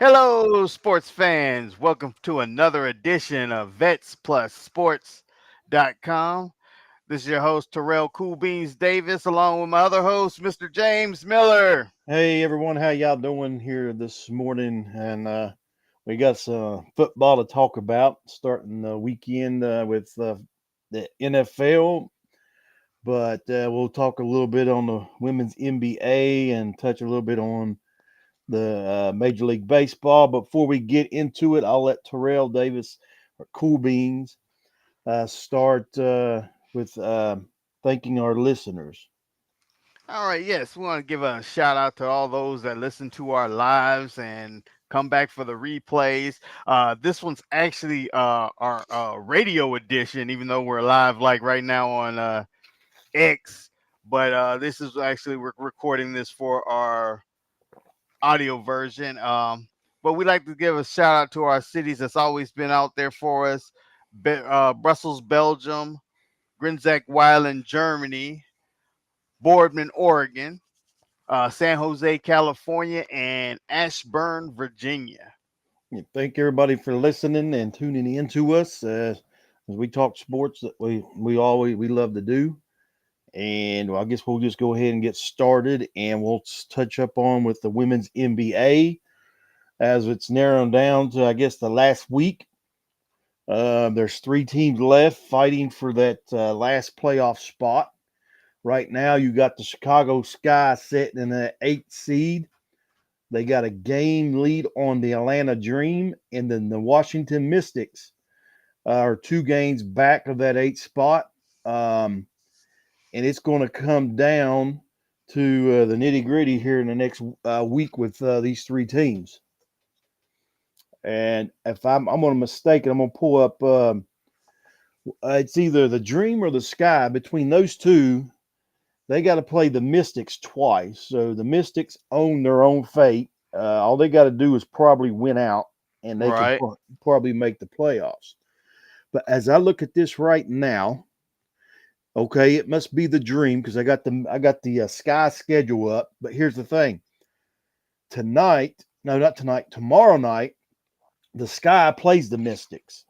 Hello, sports fans. Welcome to another edition of VetsPlusSports.com. This is your host, Terrell Cool Beans Davis, along with my other host, Mr. James Miller. Hey everyone, how y'all doing here this morning? And we got some football to talk about starting the weekend with the NFL, but we'll talk a little bit on the women's NBA and touch a little bit on the Major League Baseball. But before we get into it, I'll let Terrell Davis or Cool Beans start with thanking our listeners. All right, yes, we want to give a shout out to all those that listen to our lives and come back for the replays. This one's actually our radio edition, even though we're live like right now on X. But this is actually we're recording this for our audio version. But we'd like to give a shout out to our cities that's always been out there for us: Brussels, Belgium; Grinzek Weilen, Germany; Boardman, Oregon; San Jose, California; and Ashburn, Virginia. Thank everybody for listening and tuning in to us as we talk sports that we love to do. And I guess we'll just go ahead and get started, and we'll touch up on with the women's NBA as it's narrowed down to I guess the last week. There's three teams left fighting for that last playoff spot. Right now, you got the Chicago Sky sitting in the eighth seed. They got a game lead on the Atlanta Dream, and then the Washington Mystics are two games back of that eighth spot. And it's going to come down to the nitty gritty here in the next week with these three teams. And if I'm going to mistake it, I'm going to pull up. It's either the Dream or the Sky. Between those two, they got to play the Mystics twice. So the Mystics own their own fate. All they got to do is probably win out, and they can Right. probably make the playoffs. But as I look at this right now, okay, it must be the Dream because I got the Sky schedule up. But here's the thing: tonight, no, not tonight, tomorrow night, the Sky plays the Mystics.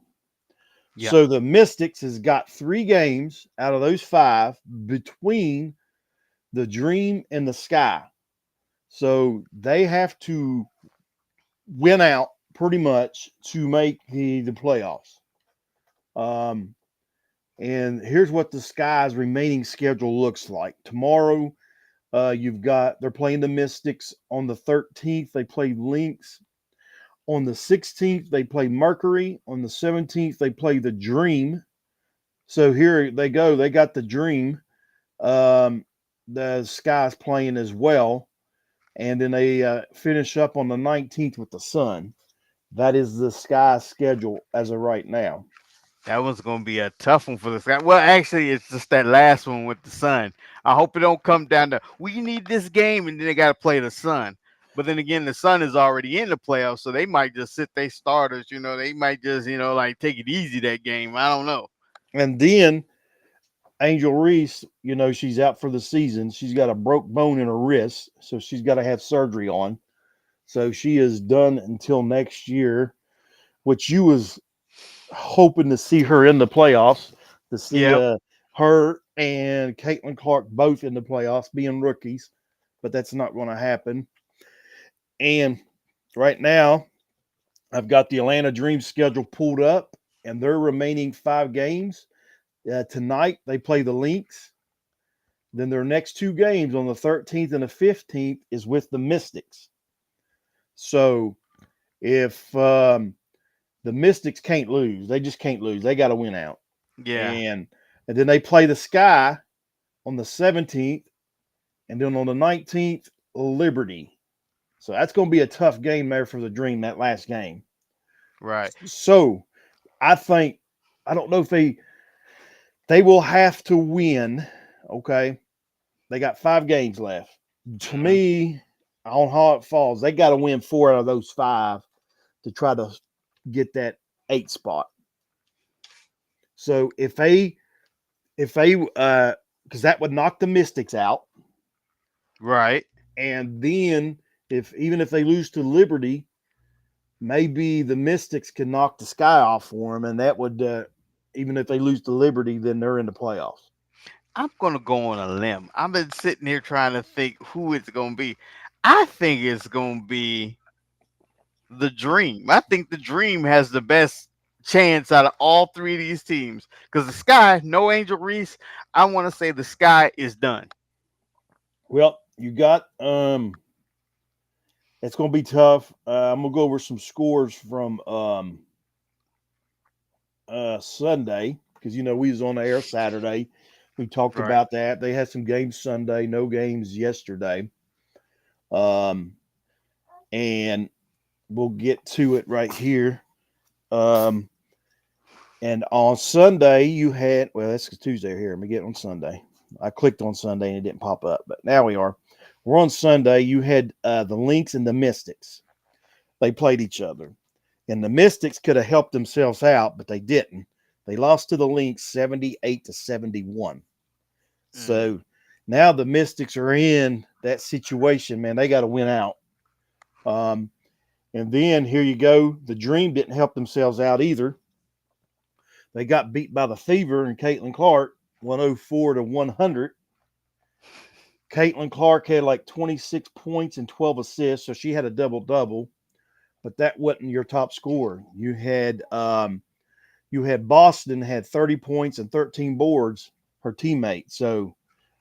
Yeah. So the Mystics has got three games out of those five between the Dream and the Sky. So they have to win out pretty much to make the playoffs. Um, and here's what the Sky's remaining schedule looks like. Tomorrow, they're playing the Mystics on the 13th. They play Lynx. On the 16th, they play Mercury. On the 17th, they play the Dream. So here they go. They got the Dream. Um, the Sky's playing as well. And then they finish up on the 19th with the Sun. That is the Sky schedule as of right now. That one's gonna be a tough one for the Sky. Well, actually, it's just that last one with the Sun. I hope it don't come down to we need this game and then they got to play the Sun. But then again, the Sun is already in the playoffs, so they might just sit their starters. They might just like take it easy that game. I don't know. And then Angel Reese, she's out for the season. She's got a broke bone in her wrist, so she's got to have surgery on. So she is done until next year, which you was hoping to see her in the playoffs, to see Yep. her and Caitlin Clark both in the playoffs, being rookies, but that's not going to happen. And right now, I've got the Atlanta Dream schedule pulled up, and their remaining five games. Tonight, they play the Lynx. Then their next two games on the 13th and the 15th is with the Mystics. So if the Mystics can't lose, they just can't lose. They got to win out. Yeah. And then they play the Sky on the 17th, and then on the 19th, Liberty. So that's going to be a tough game there for the Dream, that last game. Right. So I don't know if they will have to win. Okay, they got five games left. To Mhm. me, on how it falls, they got to win four out of those five to try to get that eight spot. So if they because that would knock the Mystics out, Right. and then if even if they lose to Liberty, maybe the Mystics can knock the sky off for them, and that would, even if they lose to Liberty, then they're in the playoffs. I'm gonna go on a limb. I've been sitting here trying to think who it's gonna be. I think it's gonna be the Dream. I think the Dream has the best chance out of all three of these teams. Because the Sky, no Angel Reese. I want to say the Sky is done. Well, you got it's going to be tough. I'm going to go over some scores from Sunday because we was on the air Saturday. We talked Right. about that. They had some games Sunday, no games yesterday. Um, and we'll get to it right here. Um, and on Sunday, you had, well, that's Tuesday here. Let me get on Sunday. I clicked on Sunday and it didn't pop up, but now we are. We're on Sunday. You had the Lynx and the Mystics. They played each other. And the Mystics could have helped themselves out, but they didn't. They lost to the Lynx 78-71. Mm. So now the Mystics are in that situation, man. They got to win out. And then here you go. The Dream didn't help themselves out either. They got beat by the Fever and Caitlin Clark 104-100. Caitlin Clark had like 26 points and 12 assists, so she had a double-double. But that wasn't your top scorer. You had Boston had 30 points and 13 boards, her teammate. So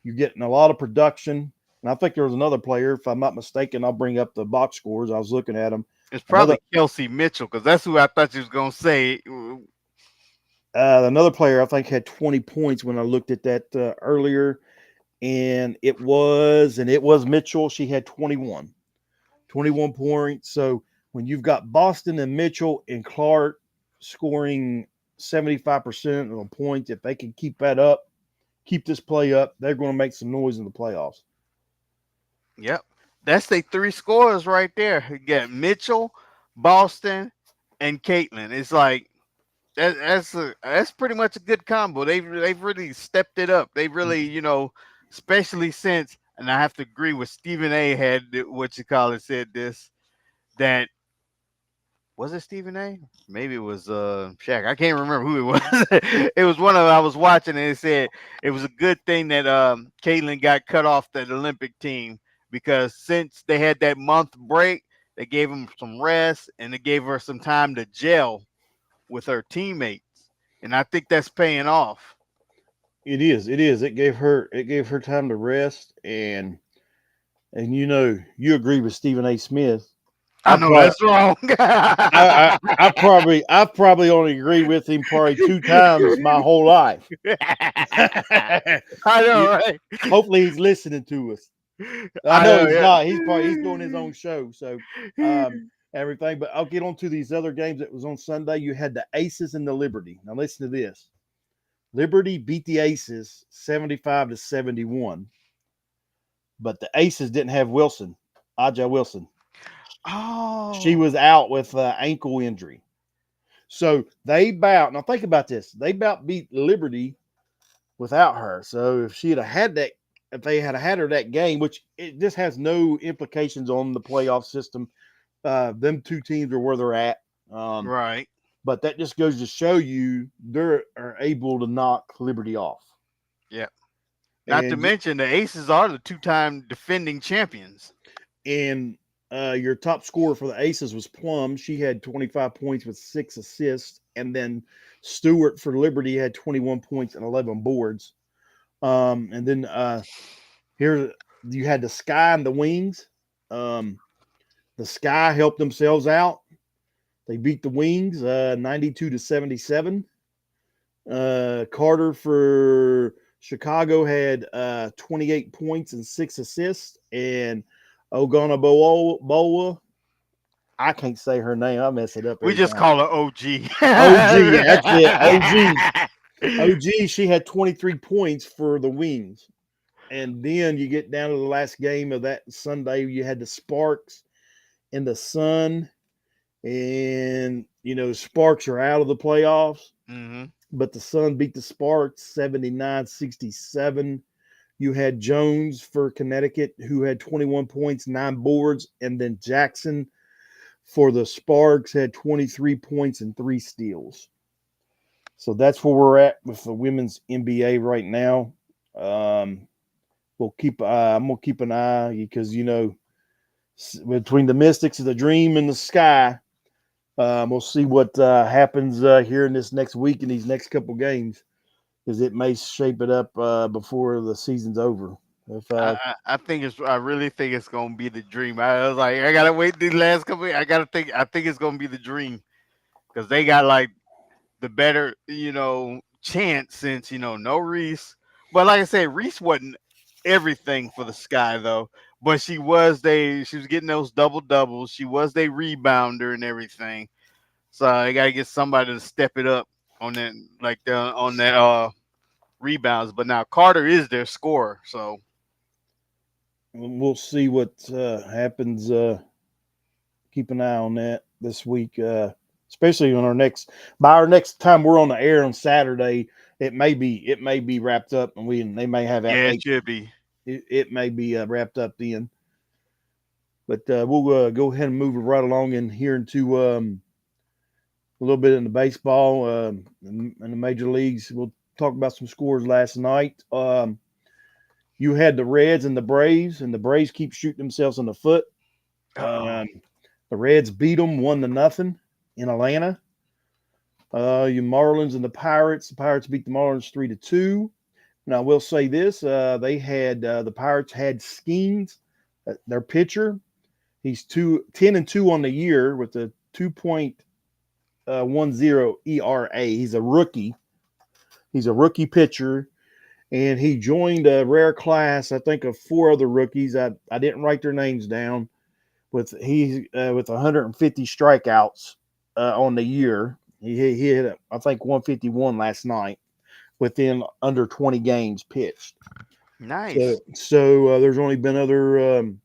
you're getting a lot of production. And I think there was another player, if I'm not mistaken, I'll bring up the box scores. I was looking at them. It's Another probably Kelsey Mitchell because that's who I thought you was gonna say. another player I think had 20 points when I looked at that earlier, and it was Mitchell. She had 21 points. So when you've got Boston and Mitchell and Clark scoring 75% of the points, if they can keep that up, keep this play up, they're going to make some noise in the playoffs. Yep, that's the three scorers right there. You got Mitchell, Boston, and Caitlin. It's like that's pretty much a good combo. They've really stepped it up. They really, especially since, and I have to agree with Stephen A. had what you call it said this, that was it Stephen A? Maybe it was Shaq. I can't remember who it was. It was one of I was watching and it said it was a good thing that Caitlin got cut off the Olympic team because since they had that month break, they gave him some rest and they gave her some time to gel with her teammates. And I think that's paying off. It is. It is. It gave her time to rest, and you agree with Stephen A. Smith. I I know probably that's wrong. I probably only agree with him probably two times my whole life. I know, You- right? Hopefully he's listening to us. I I know know, he's yeah. not. He's doing his own show. So everything. But I'll get on to these other games that was on Sunday. You had the Aces and the Liberty. Now listen to this. Liberty beat the Aces 75-71, but the Aces didn't have Wilson, Aja Wilson. She Oh, was out with ankle injury. So they bout. Now think about this. They bout beat Liberty without her. So if she had that, if they had her that game, which this has no implications on the playoff system, them two teams are where they're at. Um, right. but that just goes to show you they are able to knock Liberty off. Yeah. Not to And mention the Aces are the two-time defending champions. and your top scorer for the Aces was Plum. She had 25 points with 6 assists, and then Stewart for Liberty had 21 points and 11 boards. And then here you had the Sky and the Wings. Um, the Sky helped themselves out. They beat the Wings 92-77. Carter for Chicago had 28 points and 6 assists, and Boa. I can't say her name. I mess it up We every just time. call her OG. OG, that's it. OG. She had 23 points for the Wings. And then you get down to the last game of that Sunday. You had the Sparks and the Sun, and Sparks are out of the playoffs. Hmm. But the Sun beat the Sparks 79-67. You had Jones for Connecticut, who had 21 points, 9 boards, and then Jackson for the Sparks had 23 points and 3 steals. So that's where we're at with the women's NBA right now. Um, we'll keep. I'm gonna keep an eye because between the Mystics, the Dream, and the Sky, we'll see what happens here in this next week in these next couple games, because it may shape it up before the season's over. If I think it's. I really think it's gonna be the dream. I was like, I gotta wait these last couple. I gotta think. I think it's gonna be the dream because they got like the better, chance since no Reese. But like I said, Reese wasn't everything for the Sky though. But she was getting those double doubles. She was their rebounder and everything. So I gotta get somebody to step it up on that, like on that rebounds. But now Carter is their scorer, so we'll see what happens. Keep an eye on that this week, especially on our next time we're on the air on Saturday. It may be wrapped up, and they may have yeah, it should be. it may be wrapped up then. But we'll go ahead and move it right along in here into a little bit in the baseball in the major leagues. We'll talk about some scores last night. You had the Reds and the Braves keep shooting themselves in the foot. Uh-oh. The Reds beat them 1-0 in Atlanta. You Marlins and the Pirates. The Pirates beat the Marlins 3-2. Now I will say this: the Pirates had Skeens, their pitcher. He's 10-2 on the year with a 2.10 ERA. He's a rookie. He's a rookie pitcher, and he joined a rare class, I think, of 4 other rookies. I didn't write their names down. With 150 strikeouts on the year. He hit, I think, 151 last night within under 20 games pitched. So, Nice. there's only been only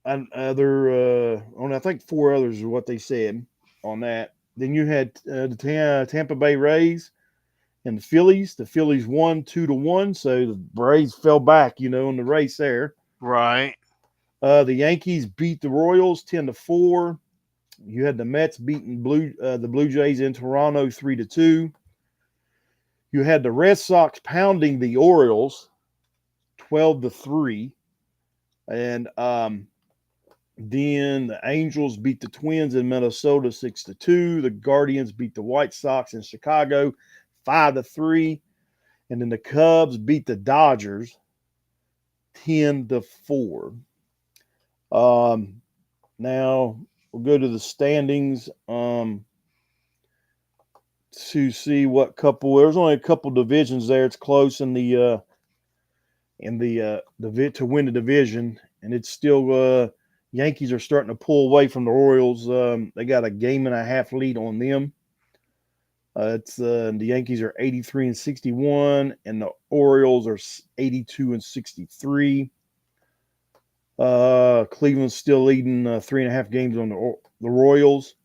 I think 4 others is what they said on that. Then you had the Tampa Bay Rays and the Phillies. The Phillies won 2-1, so the Rays fell back, in the race there. Right. The Yankees beat the Royals 10-4. You had the Mets beating the Blue Jays in Toronto 3-2. You had the Red Sox pounding the Orioles 12-3, and then the Angels beat the Twins in Minnesota 6-2. The Guardians beat the White Sox in Chicago 5-3, and then the Cubs beat the Dodgers 10-4. Now we'll go to the standings to see what couple. There's only a couple divisions there. It's close to win the division, and it's still Yankees are starting to pull away from the Royals. They got a game and a half lead on them. It's the Yankees are 83-61, and the Orioles are 82-63. Cleveland's still leading 3.5 games on the Royals.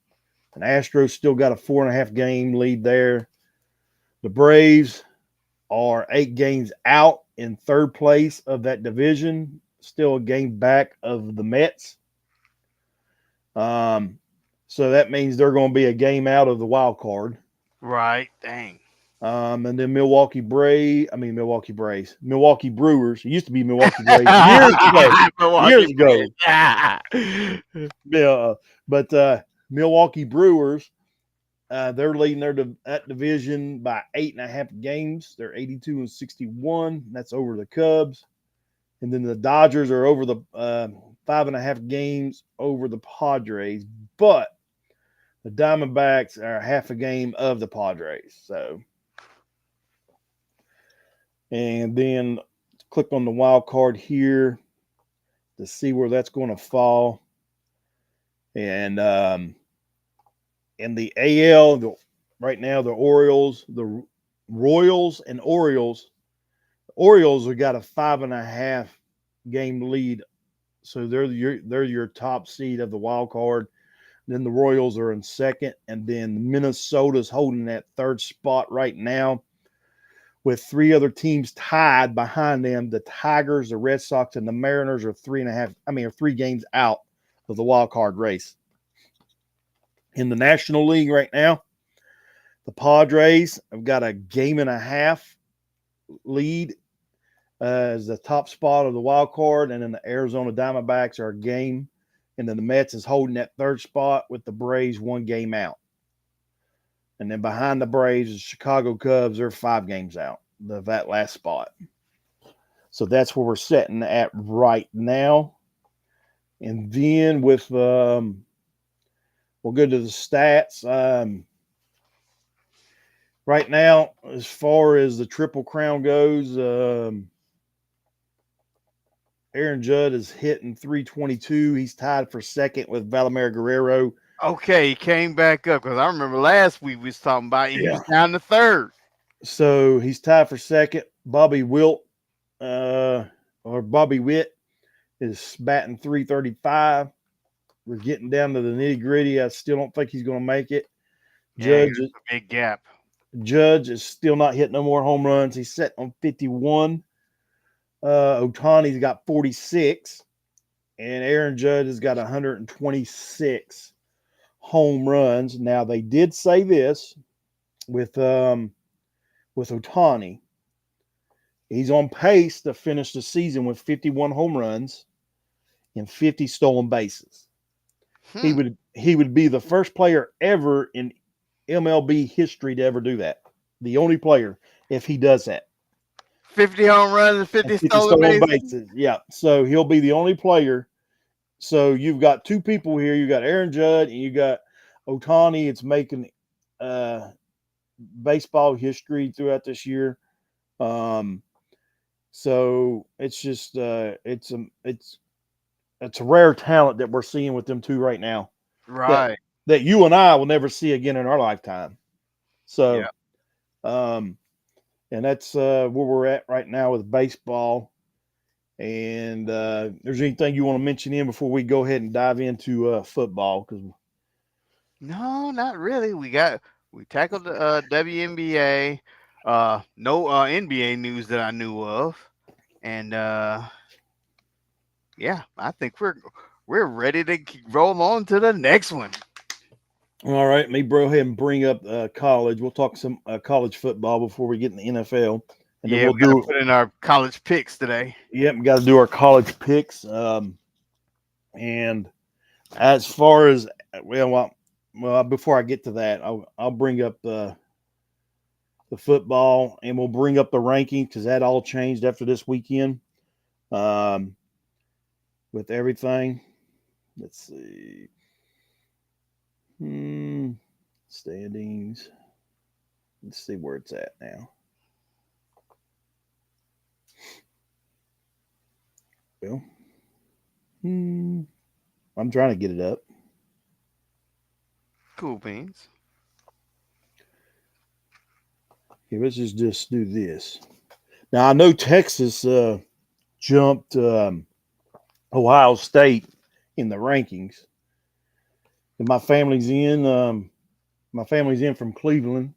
And Astros still got a 4.5 game lead there. The Braves are 8 games out in third place of that division, still a game back of the Mets. So that means they're going to be a game out of the wild card. Right. Dang. And then Milwaukee Brewers. It used to be Milwaukee Braves years ago. Milwaukee Years ago. Brewers. Yeah, but Milwaukee Brewers, they're leading that division by 8.5 games. They're 82-61. That's over the Cubs, and then the Dodgers are over the 5.5 games over the Padres. But the Diamondbacks are half a game of the Padres. So, and then click on the wild card here to see where that's going to fall. And in the AL, right now the Orioles, the Royals, and Orioles. The Orioles have got a 5.5 game lead, so they're your top seed of the wild card. Then the Royals are in second, and then Minnesota's holding that third spot right now, with 3 other teams tied behind them. The Tigers, the Red Sox, and the Mariners are 3 games out of the wild card race. In the National League right now, the Padres have got a game and a half lead as the top spot of the wild card, and then the Arizona Diamondbacks are a game, and then the Mets is holding that third spot with the Braves 1 game out. And then behind the Braves, the Chicago Cubs are 5 games out of that last spot. So that's where we're sitting at right now. And then we'll go to the stats. Right now, as far as the Triple Crown goes, Aaron Judd is hitting 322. He's tied for second with Valimir Guerrero. Okay, he came back up because I remember last week we was talking about he Yeah. was down to third. So he's tied for second. Bobby Wilt, or Bobby Witt, is batting 335. We're getting down to the nitty gritty. I still don't think he's going to make it. Yeah, Judge, there's a big gap. Judge is still not hitting no more home runs. He's set on 51. Otani's got 46, and Aaron Judge has got 126 home runs. Now they did say this with Otani. He's on pace to finish the season with 51 home runs and 50 stolen bases. He Hmm. would be the first player ever in MLB history to ever do that. The only player if he does that. 50 home runs and And 50 50 stolen stolen bases. bases. Yeah. So he'll be the only player. So you've got two people here. You got Aaron Judd and you got Otani. It's making baseball history throughout this year. So it's just it's a rare talent that we're seeing with them two right now that Right. you and I will never see again in our lifetime. Yeah. So and that's where we're at right now with baseball. And there's anything you want to mention in before we go ahead and dive into football? Because No, not really. We tackled the WNBA. No NBA news that I knew of, and yeah, I think we're ready to roll on to the next one. all right, let me go ahead and bring up college. We'll talk some college football before we get in the NFL, and then Yeah, we'll we got to do. put in our college picks today. Yep, we got to do our college picks. And as far as before I get to that, I'll bring up the football, and we'll bring up the ranking because that all changed after this weekend. Um, with everything, let's see. Standings. Let's see where it's at now. Well, I'm trying to get it up. Cool beans. Okay, let's just do this. Now I know Texas jumped Ohio State in the rankings, and my family's in from Cleveland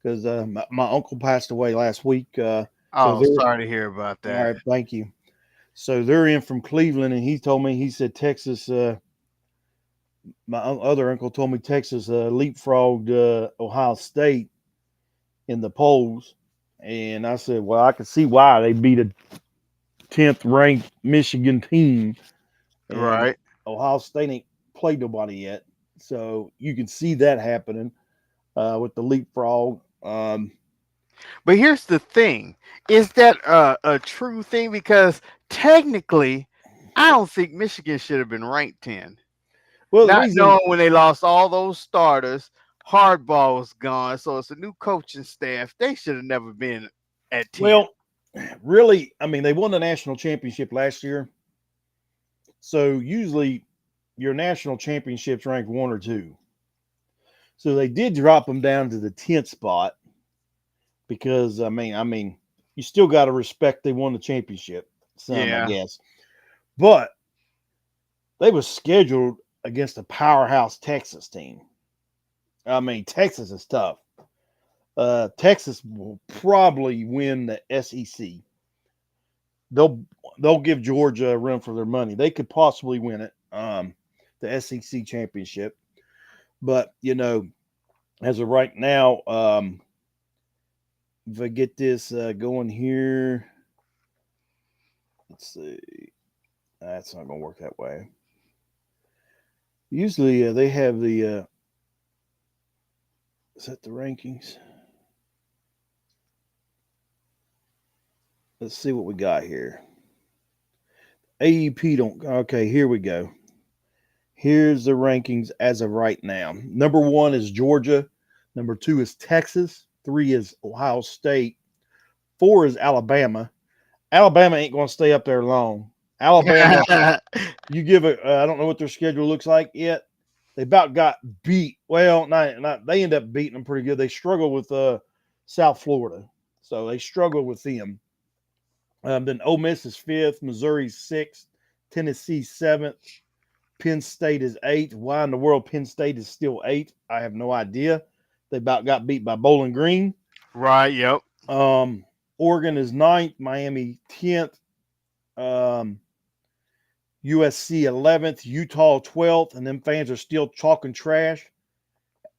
because my uncle passed away last week. So Oh, they're sorry to hear about all that. right. Thank you. So they're in from Cleveland, and he said Texas. My other uncle told me Texas leapfrogged Ohio State in the polls, and I said, well, I can see why they beat a 10th ranked Michigan team, and Right. Ohio State ain't played nobody yet, so you can see that happening with the leapfrog. But here's the thing: is that a true thing? Because technically, I don't think Michigan should have been ranked 10. Well, the Not reason, knowing when they lost all those starters, Hardball was gone, so it's a new coaching staff. They should have never been at 10. well, really, I mean, they won the national championship last year, so usually your national championships rank 1 or 2. So they did drop them down to the 10th spot because I mean, you still got to respect they won the championship, some I Yeah. guess, but they was scheduled against a powerhouse Texas team. I mean, Texas is tough. Texas will probably win the SEC. They'll they'll give Georgia a run for their money. They could possibly win it. the SEC championship. But as of right now, if I get this going here, let's see. That's not going to work that way. Usually they have the is that the rankings? Let's see what we got here. AEP don't. Okay, here we go. Here's the rankings as of right now. Number 1 is Georgia. Number 2 is Texas. 3 is Ohio State. 4 is Alabama. Alabama ain't going to stay up there long. Alabama, you give it. I don't know what their schedule looks like yet. They about got beat. Well, not they end up beating them pretty good. They struggle with South Florida, so they struggle with them. Then Ole Miss is 5th, Missouri 6th, Tennessee 7th, Penn State is 8th. Why in the world Penn State is still 8th? I have no idea. They about got beat by Bowling Green. Right. Yep. Oregon is 9th, Miami 10th, USC 11th, Utah 12th, and them fans are still chalking trash,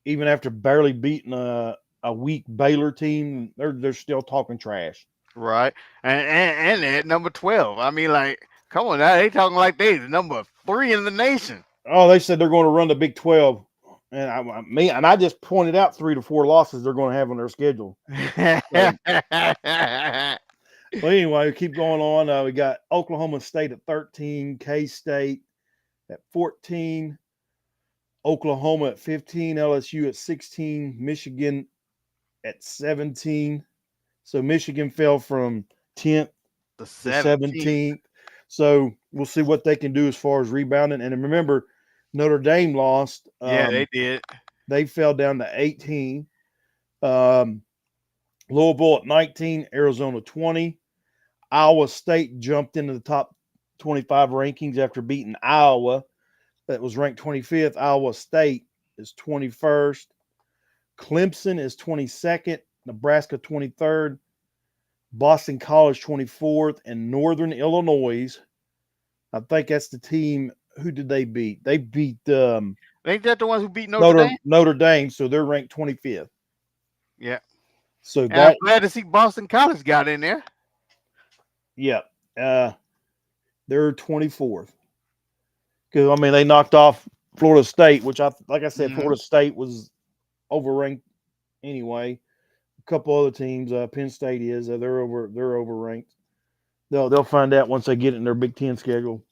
even after barely beating a weak Baylor team. They're still talking trash. Right. And at number 12. I mean, like, come on now. They talking like they the number 3 in the nation. Oh, they said they're going to run the Big 12, and I just pointed out 3 to 4 losses they're going to have on their schedule. So, well, anyway, keep going on. We got Oklahoma State at 13, K-State at 14, Oklahoma at 15, LSU at 16, Michigan at 17. So Michigan fell from 10th the to 17th. 17th. So we'll see what they can do as far as rebounding. And remember, Notre Dame lost. Yeah, they did. They fell down to 18. Louisville at 19, Arizona 20. Iowa State jumped into the top 25 rankings after beating Iowa. That was ranked 25th. Iowa State is 21st. Clemson is 22nd. Nebraska 23rd. Boston College 24th. And Northern Illinois, I think that's the team. Who did they beat? They beat Ain't that the ones who beat Notre Dame? Notre Dame, so they're ranked 25th. Yeah. So And I'm glad to see Boston College got in there. Yeah, they're 24th. Because I mean, they knocked off Florida State, which like I said, Florida State was overranked anyway. A couple other teams, Penn State is, they're overranked. They'll find out once they get in their Big Ten schedule.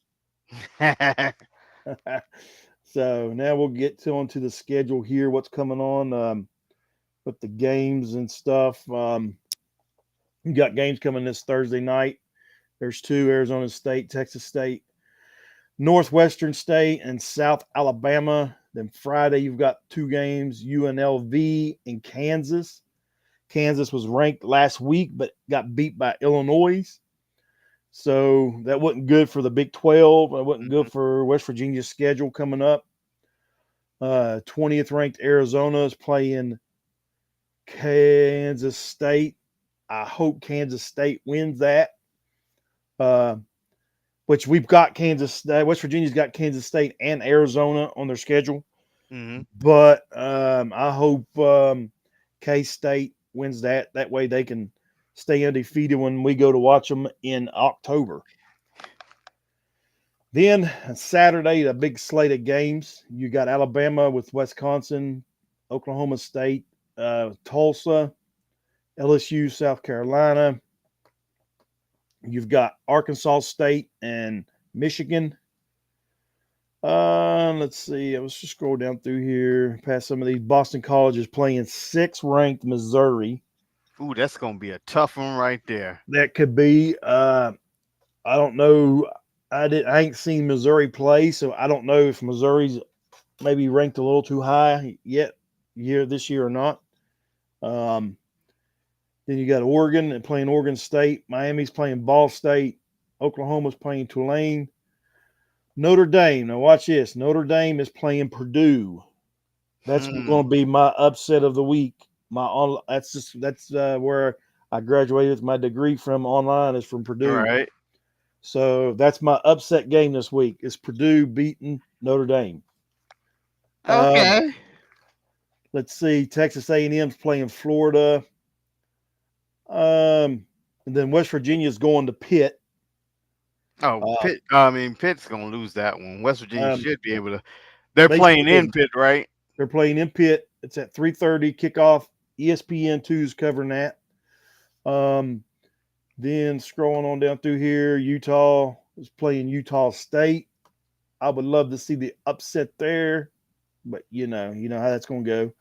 So now we'll get onto the schedule here. What's coming on with the games and stuff. You got games coming this Thursday night. There's 2: Arizona State, Texas State, Northwestern State, and South Alabama. Then Friday, you've got 2 games: UNLV and Kansas. Kansas was ranked last week, but got beat by Illinois. So that wasn't good for the Big 12. It wasn't good for West Virginia's schedule coming up. 20th ranked Arizona is playing Kansas State. I hope Kansas State wins that. Which we've got Kansas State. West Virginia's got Kansas State and Arizona on their schedule. But I hope K-State wins that. That way they can stay undefeated when we go to watch them in October. Then Saturday, the big slate of games. You got Alabama with Wisconsin, Oklahoma State, Tulsa, LSU, South Carolina. You've got Arkansas State and Michigan. Let's see. I was just scrolling down through here past some of these. Boston College is playing 6th ranked Missouri. Ooh, that's gonna be a tough one right there. That could be. I don't know. I ain't seen Missouri play, so I don't know if Missouri's maybe ranked a little too high yet this year or not. Then you got Oregon playing Oregon State. Miami's playing Ball State. Oklahoma's playing Tulane. Notre Dame. Now watch this. Notre Dame is playing Purdue. That's going to be my upset of the week. That's where I graduated with my degree from online is from Purdue. All right. So that's my upset game this week. Is Purdue beating Notre Dame. Um, Okay. let's see. Texas A&M's playing Florida. And then West Virginia's going to Pitt. Oh, Uh, Pitt. I mean, Pitt's gonna lose that one. West Virginia um, should be able to. They're they playing in should. Pitt, right? They're playing in Pitt. It's at 3:30 kickoff. ESPN2's covering that. Um, then scrolling on down through here, Utah is playing Utah State. I would love to see the upset there, but you know how that's going to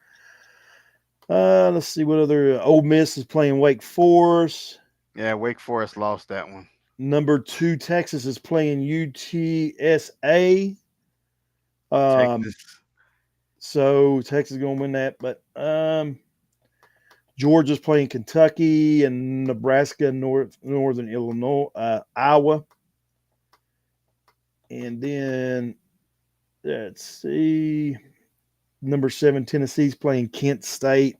go. Let's see what other Ole Miss is playing Wake Forest. Yeah, Wake Forest lost that one. Number 2 Texas is playing UTSA. Um, Texas. so Texas is going to win that, but Georgia's playing Kentucky and Nebraska, Northern Illinois, Iowa, and then let's see, number 7 Tennessee's playing Kent State,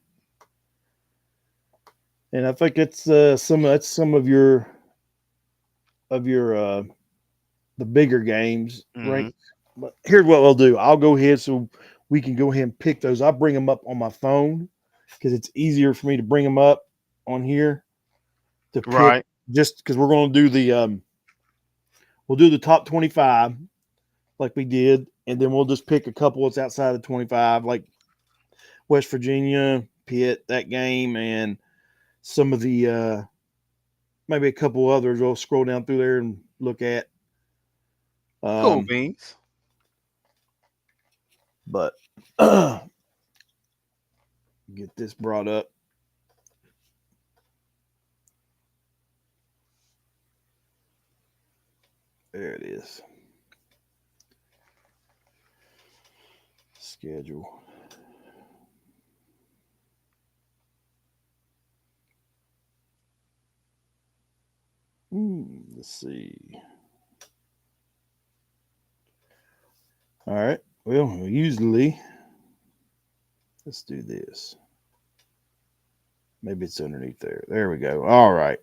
and I think it's some of your the bigger games, right? Hmm. But here's what I'll do. I'll go ahead so we can go ahead and pick those. I'll bring them up on my phone because it's easier for me to bring them up on here to pick. Right. Just because we're going to do we'll do the top 25 like we did, and then we'll just pick a couple that's outside of 25, like West Virginia, Pitt, that game, and some of the maybe a couple others. We'll scroll down through there and look at. Cool Um, beans. but get this brought up. There it is. Schedule. Let's see. All right. Well, usually, let's do this. Maybe it's underneath there. There we go. All right.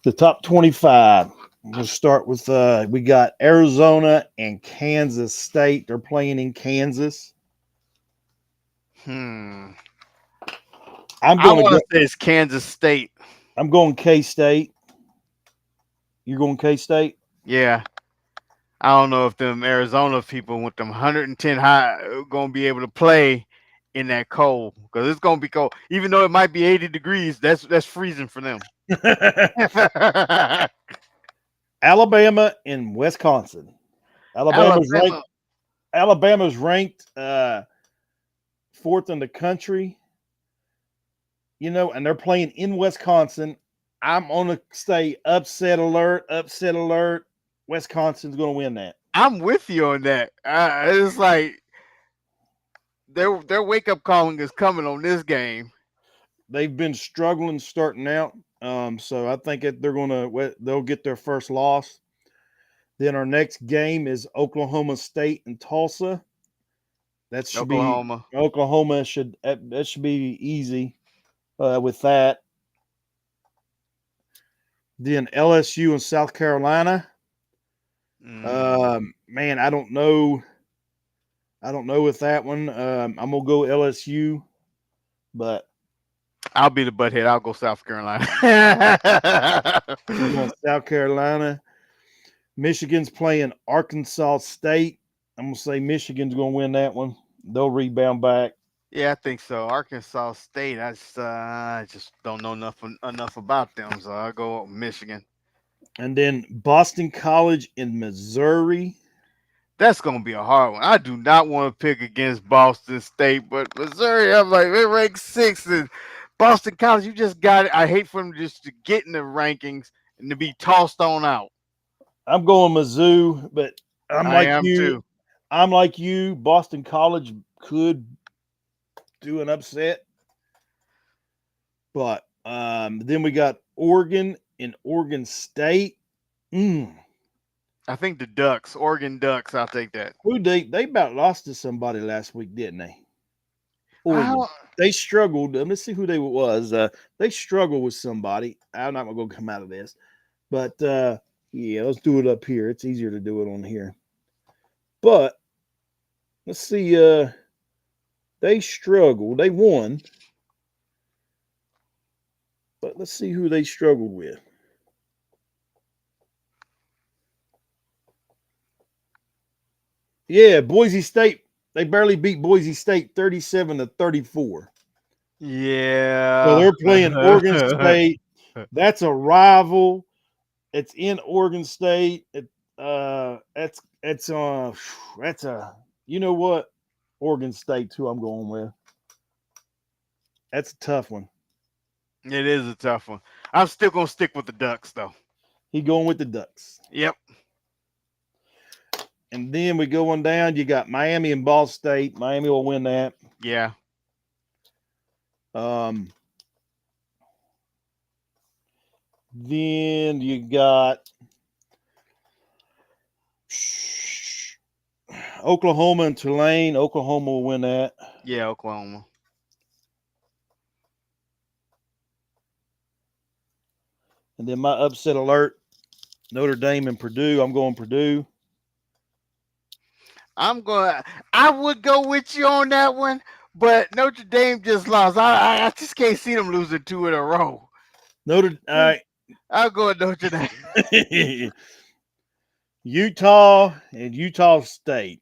The top 25. We'll start with we got Arizona and Kansas State. They're playing in Kansas. Hmm. I'm I going to want go. to say it's Kansas State. I'm going K State. You're going K State. Yeah. I don't know if them Arizona people with them 110 high gonna be able to play in that cold because it's gonna be cold. Even though it might be 80 degrees, that's freezing for them. Alabama and Wisconsin. Alabama's ranked. Alabama. Alabama's ranked fourth in the country. And they're playing in Wisconsin. I'm on to say upset alert, upset alert. Wisconsin's going to win that. I'm with you on that. It's like their wake up calling is coming on this game. They've been struggling starting out, so I think they'll get their first loss. Then our next game is Oklahoma State and Tulsa. That should be Oklahoma. Oklahoma should that should be easy with that. Then LSU and South Carolina. Mm, Man, I don't know. I don't know with that one. I'm gonna go LSU, but I'll be the butthead. I'll go South Carolina. I'm going South Carolina. Michigan's playing Arkansas State. I'm gonna say Michigan's gonna win that one. They'll rebound back. Yeah, I think so. Arkansas State. I just don't know enough about them, so I'll go Michigan. And then Boston College in Missouri. That's gonna be a hard one. I do not want to pick against Boston State, but Missouri, I'm like they're ranked sixth, and Boston College, you just got it. I hate for them just to get in the rankings and to be tossed on out. I'm going Mizzou, but I'm I like am you. too. I'm like you. Boston College could do an upset, but then we got Oregon and Oregon State. Mm. I think the Ducks, Oregon Ducks. I'll take that. Who they about lost to somebody last week, didn't they? Oregon. I They struggled. Let's see who they was. They struggled with somebody. I'm not gonna come out of this, but yeah, let's do it up here. It's easier to do it on here. But let's see. They struggled. They won, but let's see who they struggled with. Yeah, Boise State. They barely beat Boise State 37-34. So Yeah. they're playing Oregon State. That's a rival. It's in Oregon State. That's a you know what? Oregon State too. I'm going with. That's a tough one. It is a tough one. I'm still gonna stick with the Ducks though. He going with the Ducks. Yep. And then we go on down. You got Miami and Ball State. Miami will win that. Yeah. Um, then you got Oklahoma and Tulane. Oklahoma will win that. Yeah. Oklahoma. And then my upset alert, Notre Dame and Purdue. I'm going Purdue. I'm going. I would go with you on that one, but Notre Dame just lost. I just can't see them losing two in a row. Notre I'll go with Notre Dame. Utah and Utah State.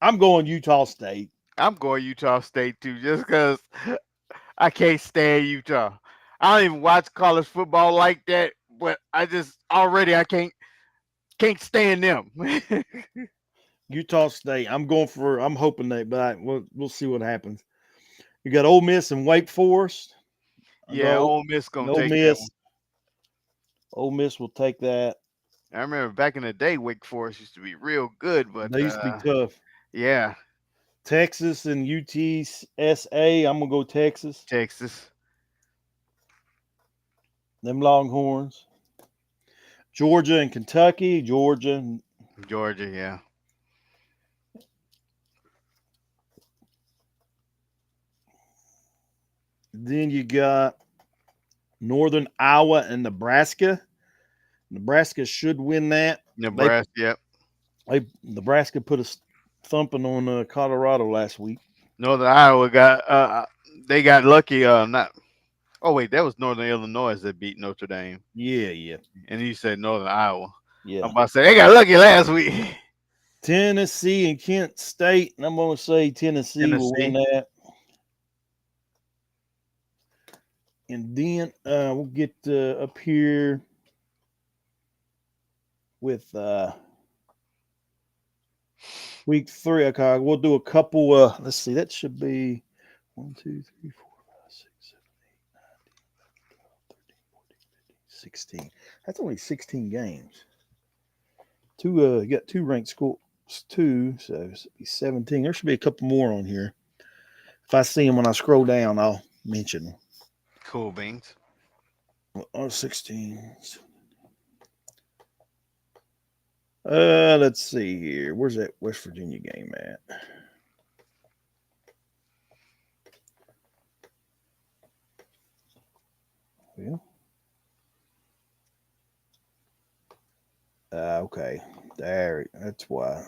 I'm going Utah State. I'm going Utah State too, just because I can't stand Utah. I don't even watch college football like that, but I just already I can't stand them. Utah State. I'm hoping they, but we'll see what happens. You got Ole Miss and Wake Forest. I Yeah, go Ole Miss gonna Ole take that one. Miss. Ole Miss will take that. I remember back in the day, Wake Forest used to be real good, but They used to be tough. yeah, Texas and UTSA. I'm gonna go Texas. Texas, Them Longhorns. Georgia and Kentucky. Georgia. Georgia, yeah. Then you got Northern Iowa and Nebraska. Nebraska should win that. Nebraska, yep. Nebraska put a thumping on Colorado last week. Northern Iowa got they got lucky. Not. Oh wait, that was Northern Illinois that beat Notre Dame, Yeah. and you said Northern Iowa. I'm Yeah. about to say they got lucky last week. Tennessee and Kent State. And I'm going to say Tennessee will win Tennessee. that. And then we'll get up here with week 3. Okay, we'll do a couple. Let's see, that should be 1, 2, 3, 4, 5, 6, 7, 8, 9, 10, 11, 12, 13, 14, 15, 16. That's only 16 games. You got 2 ranked schools, 2, so it should be 17. There should be a couple more on here. If I see them when I scroll down, I'll mention them. Cool beans. 16. Let's see here. Where's that West Virginia game at? Well, okay. There. That's why.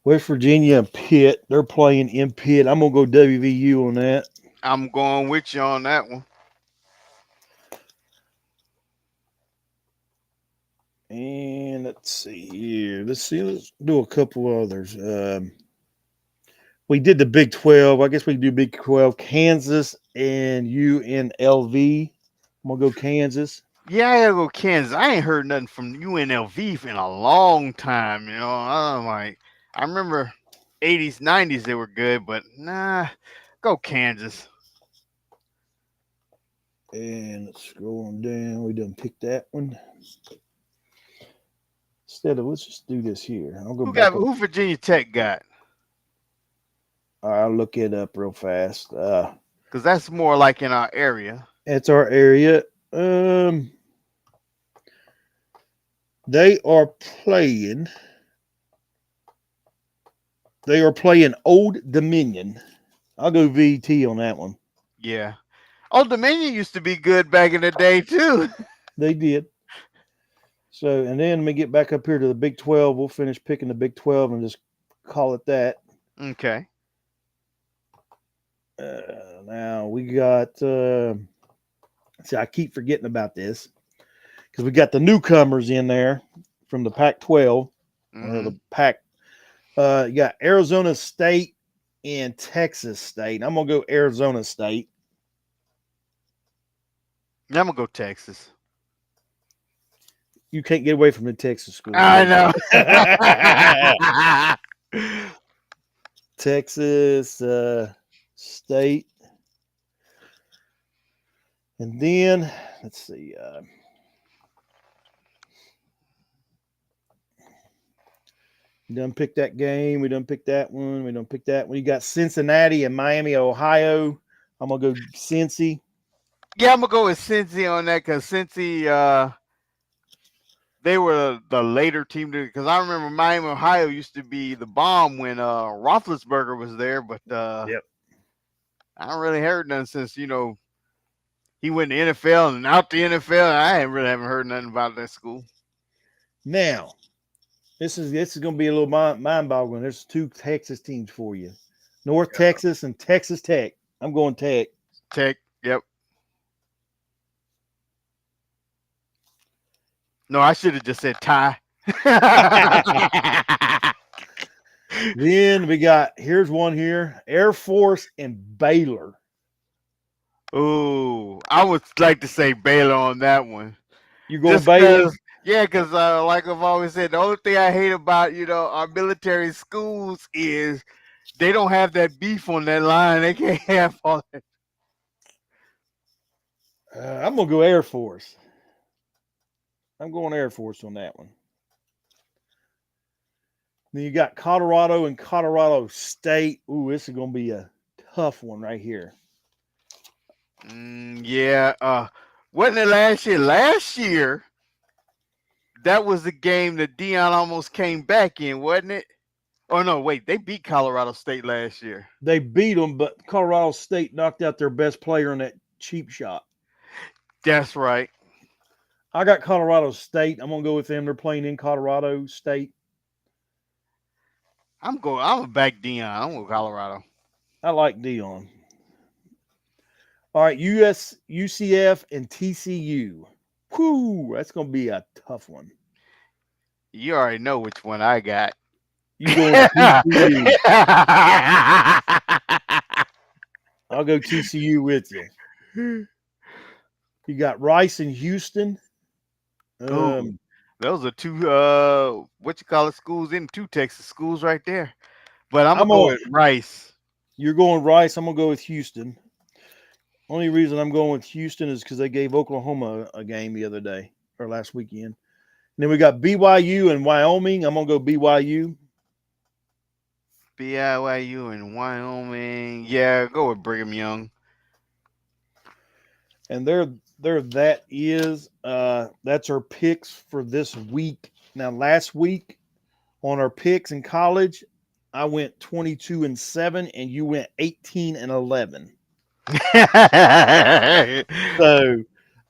West Virginia and Pitt. They're playing in Pitt. I'm gonna go WVU on that. I'm going with you on that one. And let's see here. Let's do a couple others. We did the Big 12. I guess we can do Big 12. Kansas and UNLV. I'm gonna go Kansas. Yeah, I gotta go Kansas. I ain't heard nothing from UNLV in a long time. I'm like, I remember 80s, 90s they were good, but nah, go Kansas. And let's scroll on down. We done picked that one. Instead of let's just do this here. I'll go back up. Who Virginia Tech got? I'll look it up real fast. Because that's more like in our area. It's our area. They are playing. They are playing Old Dominion. I'll go VT on that one. Yeah. Old Dominion used to be good back in the day too. They did. So, and then let me get back up here to the Big 12. We'll finish picking the Big 12 and just call it that. Okay. Now we got, see, I keep forgetting about this because we got the newcomers in there from the Pac 12 or Mm-hmm. the Pac. You got Arizona State and Texas State. I'm going to go Arizona State. I'm gonna go Texas. You can't get away from the Texas schools, I baby. know. Texas State. And then, let's see. We done picked that game. We done picked that one. We done picked that one. You got Cincinnati and Miami, Ohio. I'm going to go Cincy. Yeah, I'm gonna go with Cincy on that because Cincy, they were the later team to because I remember Miami, Ohio used to be the bomb when Roethlisberger was there, but Yep. I don't really heard nothing since he went to NFL and out the NFL. I ain't really haven't heard nothing about that school. Now, this is going to be a little mind boggling. There's two Texas teams for you North Texas and Texas Tech. I'm going Tech. Tech, yep. No, I should have just said tie. Then we got, here's one here Air Force and Baylor. Ooh, I would like to say Baylor on that one. You going Just Baylor? because, yeah, because like I've always said, the only thing I hate about our military schools is they don't have that beef on that line. They can't have all that. I'm going to go Air Force. I'm going Air Force on that one. Then you got Colorado and Colorado State. Ooh, this is going to be a tough one right here. Yeah, wasn't it last year? Last year, that was the game that Dion almost came back in, wasn't it? Oh no, wait, they beat Colorado State last year. They beat them, but Colorado State knocked out their best player in that cheap shot. That's right. I got Colorado State. I'm going to go with them. They're playing in Colorado State. I'm a back Dion. I'm going Colorado. I like Dion. All right, UCF, and TCU. Whew, that's going to be a tough one. You already know which one I got. You going TCU. I'll go TCU with you. You got Rice and Houston. Ooh, Um, those are two what you call it schools in two Texas schools right there. But I'm gonna I'm go on. with Rice. You're going Rice. I'm gonna go with Houston. Only reason I'm going with Houston is because they gave Oklahoma a game the other day or last weekend. And then we got BYU and Wyoming. I'm gonna go BYU, BYU in Wyoming. Yeah, go with Brigham Young. and that is that's our picks for this week. Now, last week on our picks in college, I went 22-7, and you went 18-11. So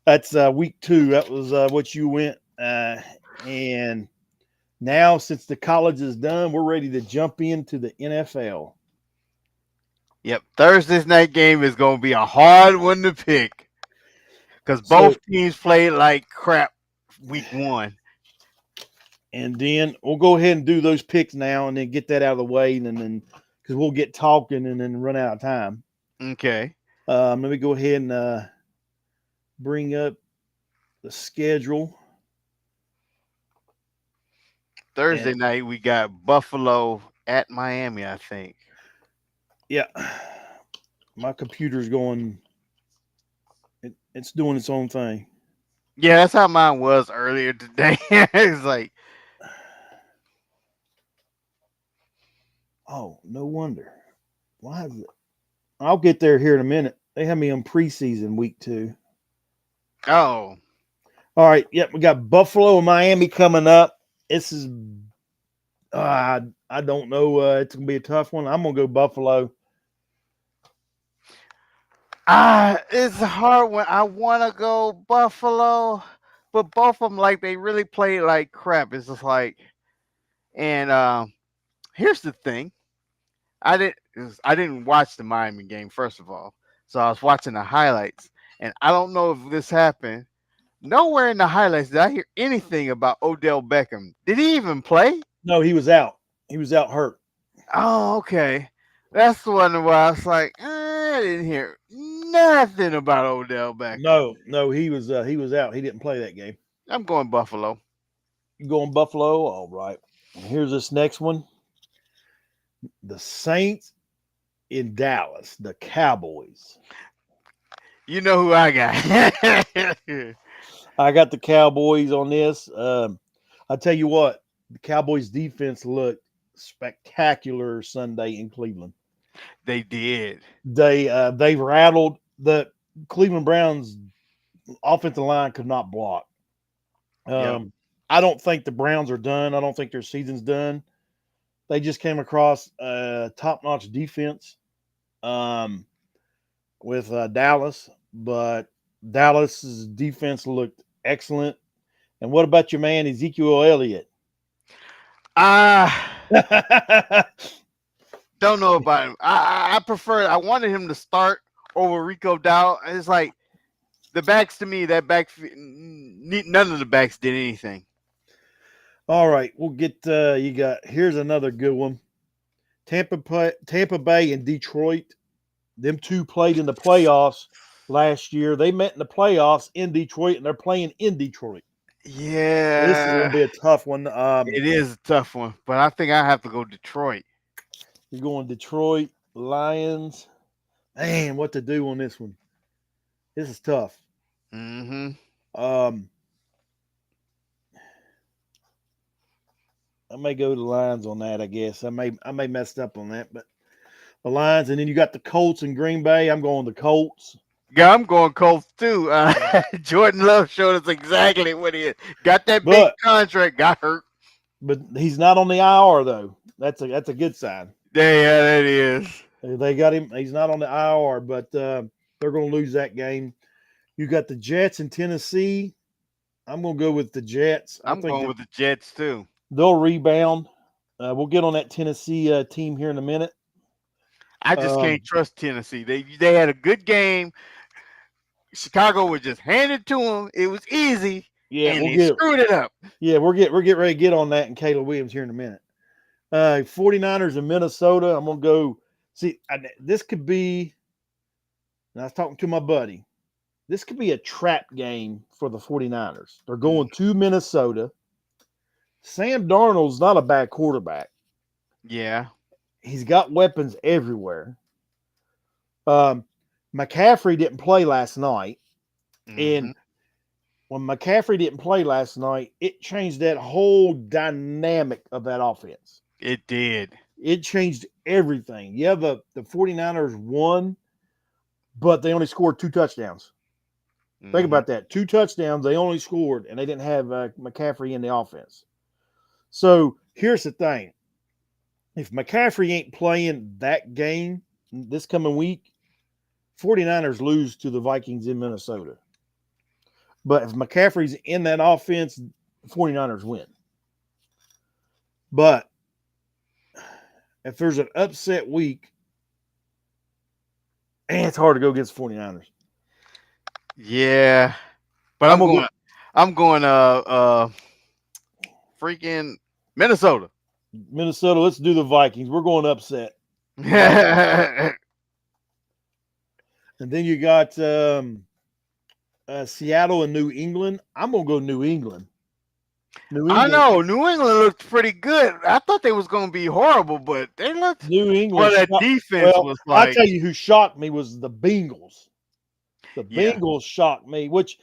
that's week 2. That was what you went. And now, since the college is done, we're ready to jump into the NFL. Yep, Thursday's night game is gonna be a hard one to pick because So, both teams played like crap week one. and then we'll go ahead and do those picks now, and then get that out of the way, and then because we'll get talking and then run out of time. Okay. Let me go ahead and bring up the schedule. Thursday And night we got Buffalo at Miami, I think. yeah, my computer's going. It's doing its own thing. Yeah, that's how mine was earlier today. It's like, Oh, no wonder. Why is it? I'll get there here in a minute. They have me on preseason week 2. oh, All right. Yep. We got Buffalo and Miami coming up. This is, I don't know. It's going to be a tough one. I'm going to go Buffalo. it's a hard one. I want to go Buffalo, but both of them like they really played like crap. It's just like, and here's the thing. I didn't watch the Miami game first of all, so I was watching the highlights, and I don't know if this happened. Nowhere in the highlights did I hear anything about Odell Beckham. Did he even play? No, he was out. He was out hurt. Oh, okay. That's the one where I was like, I didn't hear nothing about Odell Beckham. No, he was out. He didn't play that game. I'm going Buffalo. You going Buffalo? All right. And here's this next one. The Saints in Dallas, the Cowboys. You know who I got. I got the Cowboys on this. I tell you what, the Cowboys defense looked spectacular Sunday in Cleveland. They did. They rattled the Cleveland Browns offensive line could not block. Yep. I don't think the Browns are done. I don't think their season's done. They just came across a top-notch defense with Dallas, but Dallas's defense looked excellent. And what about your man Ezekiel Elliott? Ah, don't know about him. I prefer. I wanted him to start over Rico Dow. It's like the backs to me. That back, none of the backs did anything. All right, we'll get. You got here's another good one. Tampa Bay, and Detroit. Them two played in the playoffs last year. They met in the playoffs in Detroit, and they're playing in Detroit. This is going to Yeah, be a tough one. it is a tough one, but I think I have to go Detroit. You're going Detroit Lions. Man, what to do on this one? This is tough. Mm-hmm. Um, I may go to the Lions on that. I guess I may messed up on that, but the Lions, and then you got the Colts and Green Bay. I'm going the Colts. Yeah, I'm going Colts too. Jordan Love showed us exactly what he is. Got that big But contract, got hurt. he's not on the IR though. That's a good sign. Yeah, that is. They got him. He's not on the IR, but they're going to lose that game. You got the Jets in Tennessee. I'm going to go with the Jets. I I'm think going that with the Jets too. they'll rebound. We'll get on that Tennessee team here in a minute. I just Um, can't trust Tennessee. They had a good game. Chicago was just handed to them. It was easy, yeah, and we'll they get. screwed it up. Yeah, we're getting ready to get on that and Caleb Williams here in a minute. 49ers in Minnesota. I'm going to go. See, this could be. And I was talking to my buddy. This could be a trap game for the 49ers. They're going to Minnesota. Sam Darnold's not a bad quarterback. Yeah. He's got weapons everywhere. McCaffrey didn't play last night. Mm-hmm. And when McCaffrey didn't play last night, it changed that whole dynamic of that offense. It did. It changed everything. Yeah, the 49ers won, but they only scored 2 touchdowns. Think about that. 2 touchdowns, they only scored, and they didn't have McCaffrey in the offense. So here's the thing. If McCaffrey ain't playing that game this coming week, 49ers lose to the Vikings in Minnesota. But if McCaffrey's in that offense, 49ers win. But if there's an upset week, it's hard to go against the 49ers. Yeah, but I'm going freaking Minnesota. Minnesota, let's do the Vikings. We're going upset. And then you got Seattle and New England. I'm going to go New England. I know New England looked pretty good. I thought they was going to be horrible, but they looked. New England. Well, that defense was I like. tell you who shocked me was the Bengals. The Yeah. Bengals shocked me, which,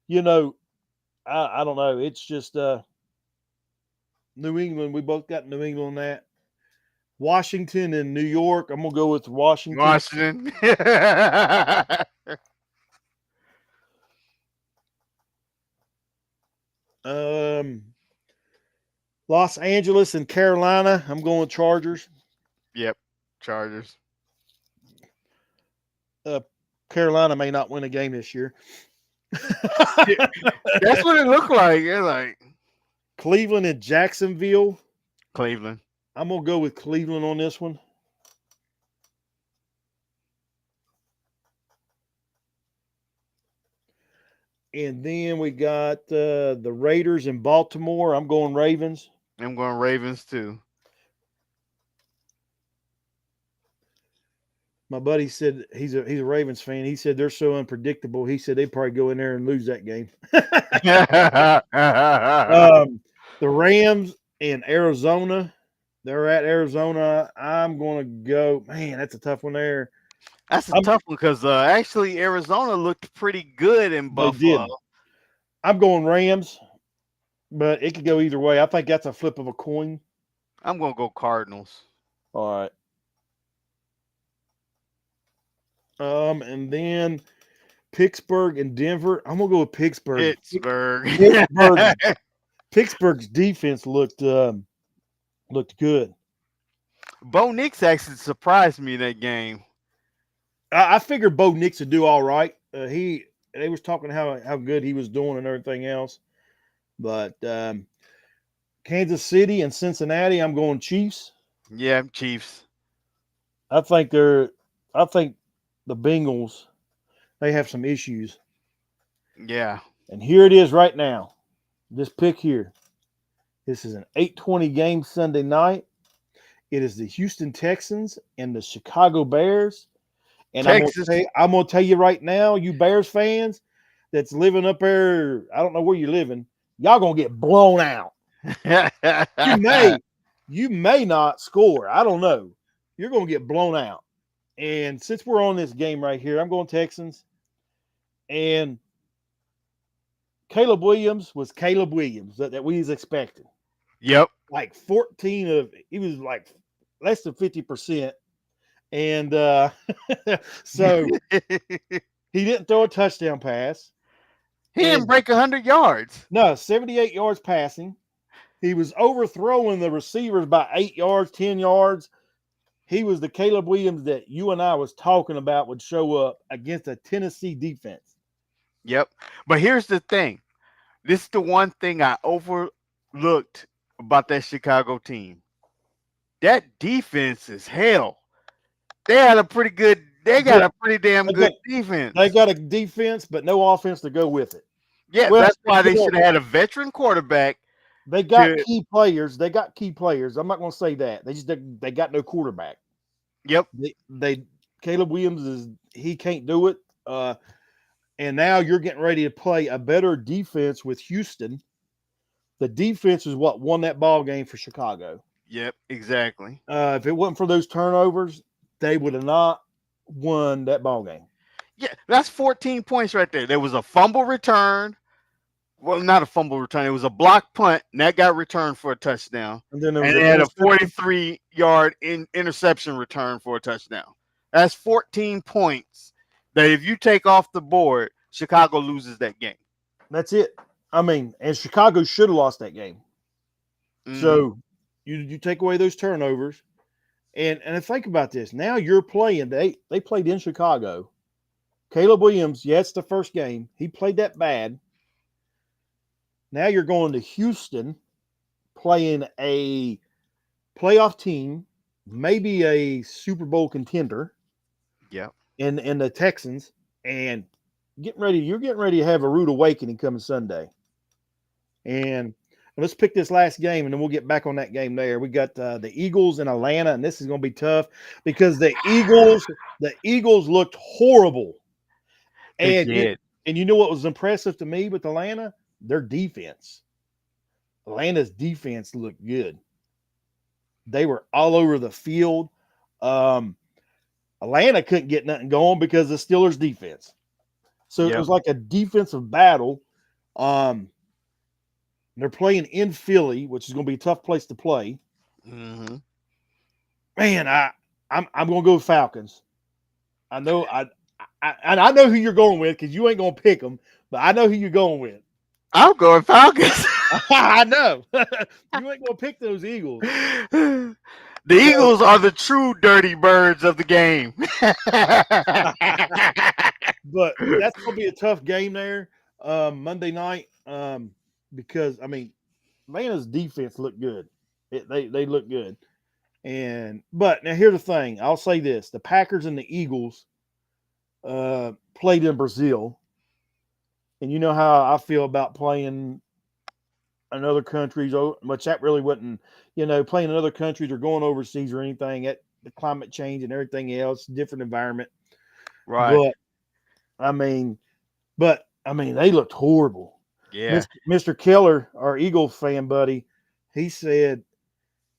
I don't know. It's just New England. We both got New England on that. Washington and New York. I'm going to go with Washington. Washington. Los Angeles and Carolina. I'm going Chargers. Yep, Chargers. Carolina may not win a game this year. Yeah, that's what it looked like. It's like Cleveland and Jacksonville. Cleveland. I'm gonna go with Cleveland on this one. And then we got the Raiders in Baltimore. I'm going Ravens. I'm going Ravens too. My buddy said he's a Ravens fan. He said they're so unpredictable. He said they'd probably go in there and lose that game. The Rams in Arizona. They're at Arizona. I'm going to go. Man, that's a tough one there. That's a I'm, tough one because actually Arizona looked pretty good in they Buffalo. did. I'm going Rams, but it could go either way. I think that's a flip of a coin. I'm gonna go Cardinals. All right. And then Pittsburgh and Denver. I'm gonna go with Pittsburgh. Pittsburgh. Pittsburgh. Pittsburgh's defense looked good. Bo Nix actually surprised me in that game. I figured Bo Nix would do all right. They was talking how good he was doing and everything else, but Kansas City and Cincinnati. I'm going Chiefs. Yeah, Chiefs. I think the Bengals, they have some issues. Yeah. And here it is right now. This pick here. This is an 8:20 game Sunday night. It is the Houston Texans and the Chicago Bears. And Texas. I'm gonna tell you right now, you Bears fans that's living up there, I don't know where you're living, y'all gonna get blown out. You may not score. I don't know. You're gonna get blown out. And since we're on this game right here, I'm going Texans. And Caleb Williams was Caleb Williams that we was expecting. Yep. Like he was like less than 50%. And so he didn't throw a touchdown pass. He didn't break 100 yards. No, 78 yards passing. He was overthrowing the receivers by 8 yards, 10 yards. He was the Caleb Williams that you and I was talking about would show up against a Tennessee defense. Yep. But here's the thing. This is the one thing I overlooked about that Chicago team. That defense is hell. They got a pretty damn good defense. They got a defense, but no offense to go with it. Yeah, that's why they should have had a veteran quarterback. They got key players. I'm not going to say that. They got no quarterback. Yep. Caleb Williams he can't do it. And now you're getting ready to play a better defense with Houston. The defense is what won that ball game for Chicago. Yep, exactly. If it wasn't for those turnovers, they would have not won that ball game. Yeah, that's 14 points right there. There was a fumble return. Well, not a fumble return. It was a block punt, and that got returned for a touchdown. And then they had a 43-yard interception return for a touchdown. That's 14 points that if you take off the board, Chicago loses that game. That's it. I mean, and Chicago should have lost that game. Mm-hmm. So you take away those turnovers. And think about this. Now you're playing. They played in Chicago. Caleb Williams, it's the first game. He played that bad. Now you're going to Houston, playing a playoff team, maybe a Super Bowl contender. Yeah. In the Texans, and you're getting ready to have a rude awakening coming Sunday. And let's pick this last game, and then we'll get back on that game there. We got the Eagles in Atlanta, and this is going to be tough because the Eagles looked horrible. They did. And you know what was impressive to me with Atlanta? Their defense. Atlanta's defense looked good. They were all over the field. Atlanta couldn't get nothing going because of the Steelers' defense. So It was like a defensive battle. They're playing in Philly, which is going to be a tough place to play. Mm-hmm. Man, I'm going to go Falcons. I know I know who you're going with because you ain't going to pick them, but I know who you're going with. I'm going Falcons. I know. You ain't going to pick those Eagles. The Eagles are the true dirty birds of the game. But that's going to be a tough game there. Monday night, because I mean, Atlanta's defense looked good. They look good. And but now here's the thing. I'll say this: the Packers and the Eagles played in Brazil, and you know how I feel about playing in other countries. Much that really wasn't, playing in other countries or going overseas or anything. At the climate change and everything else, different environment. Right. But I mean, they looked horrible. Yeah. Mr. Keller, our Eagles fan buddy, he said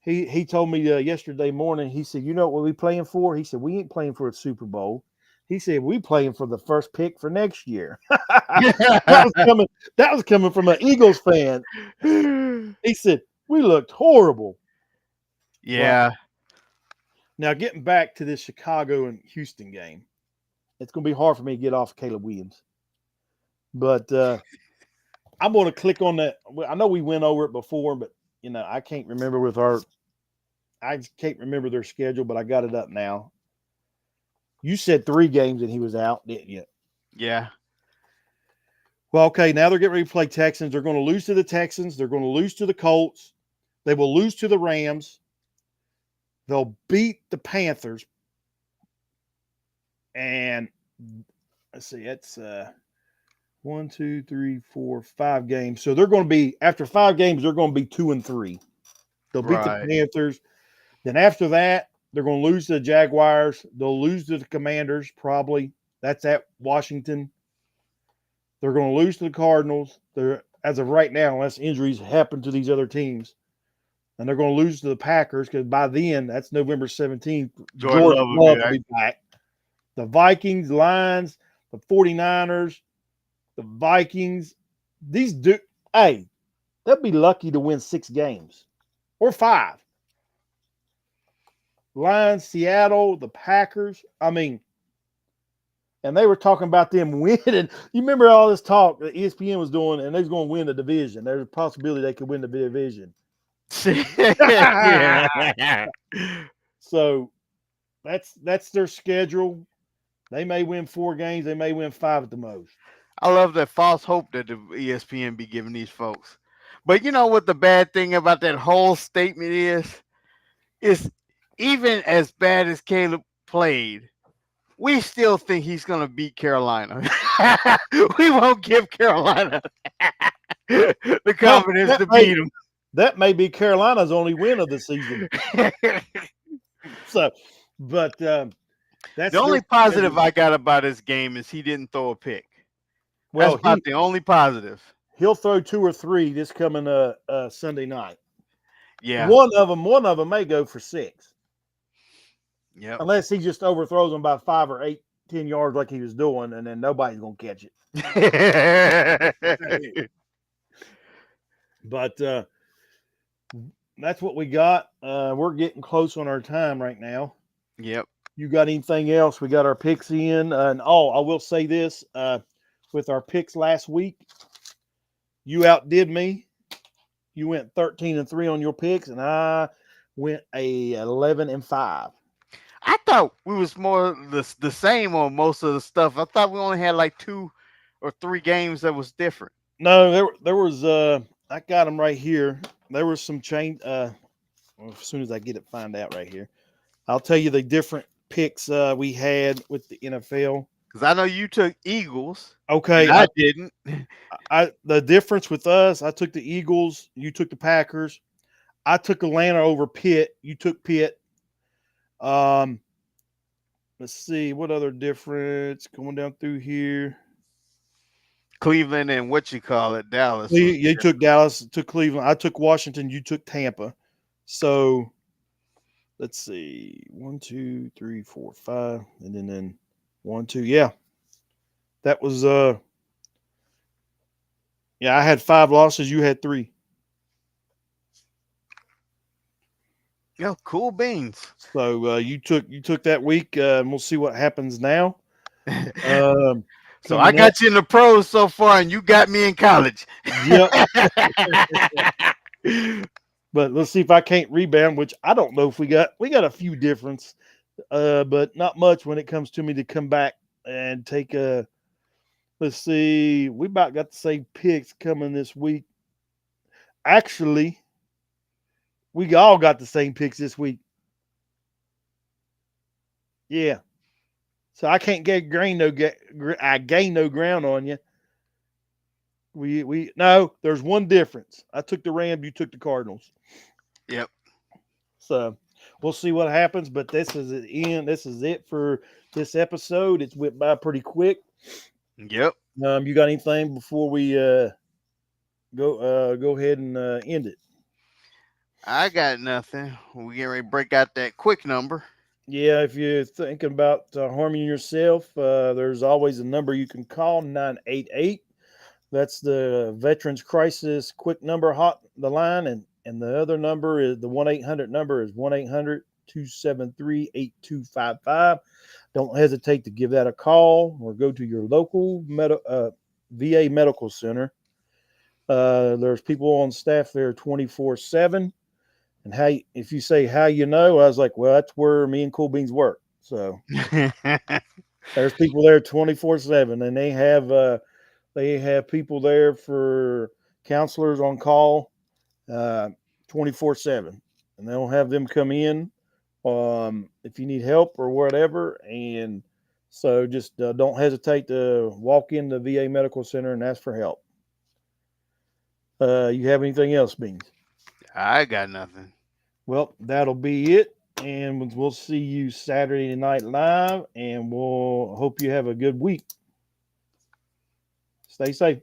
he told me yesterday morning. He said, "You know what we playing for?" He said, "We ain't playing for a Super Bowl." He said, "We playing for the first pick for next year." that was coming. That was coming from an Eagles fan. He said, "We looked horrible." Well, Yeah. now getting back to this Chicago and Houston game, it's going to be hard for me to get off Caleb Williams, but I'm going to click on that. I know we went over it before, but I can't remember I can't remember their schedule, but I got it up now. You said 3 games and he was out, didn't you? Yeah. Well, okay, now they're getting ready to play Texans. They're going to lose to the Texans. They're going to lose to the Colts. They will lose to the Rams. They'll beat the Panthers. And let's see, that's 1, 2, 3, 4, 5 games. So they're going to be, after 5 games, they're going to be 2-3. They'll beat the Right. Panthers. Then after that, they're going to lose to the Jaguars. They'll lose to the Commanders, probably. That's at Washington. They're going to lose to the Cardinals. They're, as of right now, unless injuries happen to these other teams. And they're going to lose to the Packers because by then, that's November 17th. Jordan Jordan Love will be Love will back. be back. The Vikings, Lions, the 49ers, the Vikings. Hey, they'll be lucky to win 6 games or 5. Lions, Seattle, the Packers. I mean, and they were talking about them winning. You remember all this talk that ESPN was doing, and they was going to win the division. There's a possibility they could win the division. Yeah. So that's their schedule. They may win 4 games. They may win 5 at the most. I love that false hope that the ESPN be giving these folks. But you know what the bad thing about that whole statement is? Is even as bad as Caleb played, we still think he's going to beat Carolina. We won't give Carolina the Well, confidence to beat them. that may be Carolina's only win of the season. So, but that's The only their positive schedule. I got about this game is he didn't throw a pick. That's Well, about the only positive. he'll throw 2 or 3 this coming Sunday night. Yeah. One of them may go for 6, Yep. unless he just overthrows them by 5 or 8, 10 yards like he was doing, and then nobody's gonna catch it. But that's what we got. We're getting close on our time right now. Yep. You got anything else? We got our picks in, and I will say this: with our picks last week, you outdid me. You went 13-3 on your picks, and I went 11-5. I thought we was more the same on most of the stuff. I thought we only had like 2 or 3 games that was different. No, there was I got them right here. There was some change. Well, as soon as I get it, find out right here. I'll tell you the different picks we had with the NFL. Because I know you took Eagles. Okay, And I didn't. the difference with us, I took the Eagles. You took the Packers. I took Atlanta over Pitt. You took Pitt. Let's see what other difference going down through here. Cleveland and what you call it, Dallas. You took Dallas, took Cleveland. I took Washington. You took Tampa. So let's see, 1, 2, 3, 4, 5, and then 1, 2. Yeah, that was yeah. I had 5 losses. You had 3. Yo, cool beans. So you took that week, and we'll see what happens now. So I got you in the pros so far, and you got me in college. Yep. But let's see if I can't rebound, which I don't know if we got a few difference, but not much when it comes to me to come back and take a. Let's see. We about got the same picks coming this week. Actually, we all got the same picks this week. Yeah. So I can't I gain no ground on you. We no. There's one difference. I took the Rams. You took the Cardinals. Yep. So we'll see what happens. But this is the end. This is it for this episode. It's went by pretty quick. Yep. You got anything before we go ahead and end it? I got nothing. We getting ready to break out that quick number. Yeah, if you're thinking about harming yourself, there's always a number you can call 988. That's the Veterans Crisis Quick Number Hot the line, and the other number is the 1-800 number is 1-800-273-8255. Don't hesitate to give that a call or go to your local VA medical center. There's people on staff there 24/7. And if you say how you know, I was like, well, that's where me and Cool Beans work. So there's people there 24/7, and they have people there for counselors on call 24/7, and they'll have them come in if you need help or whatever. And so just don't hesitate to walk in the VA Medical Center and ask for help. You have anything else, Beans? I got nothing. Well, that'll be it. And we'll see you Saturday night live. And we'll hope you have a good week. Stay safe.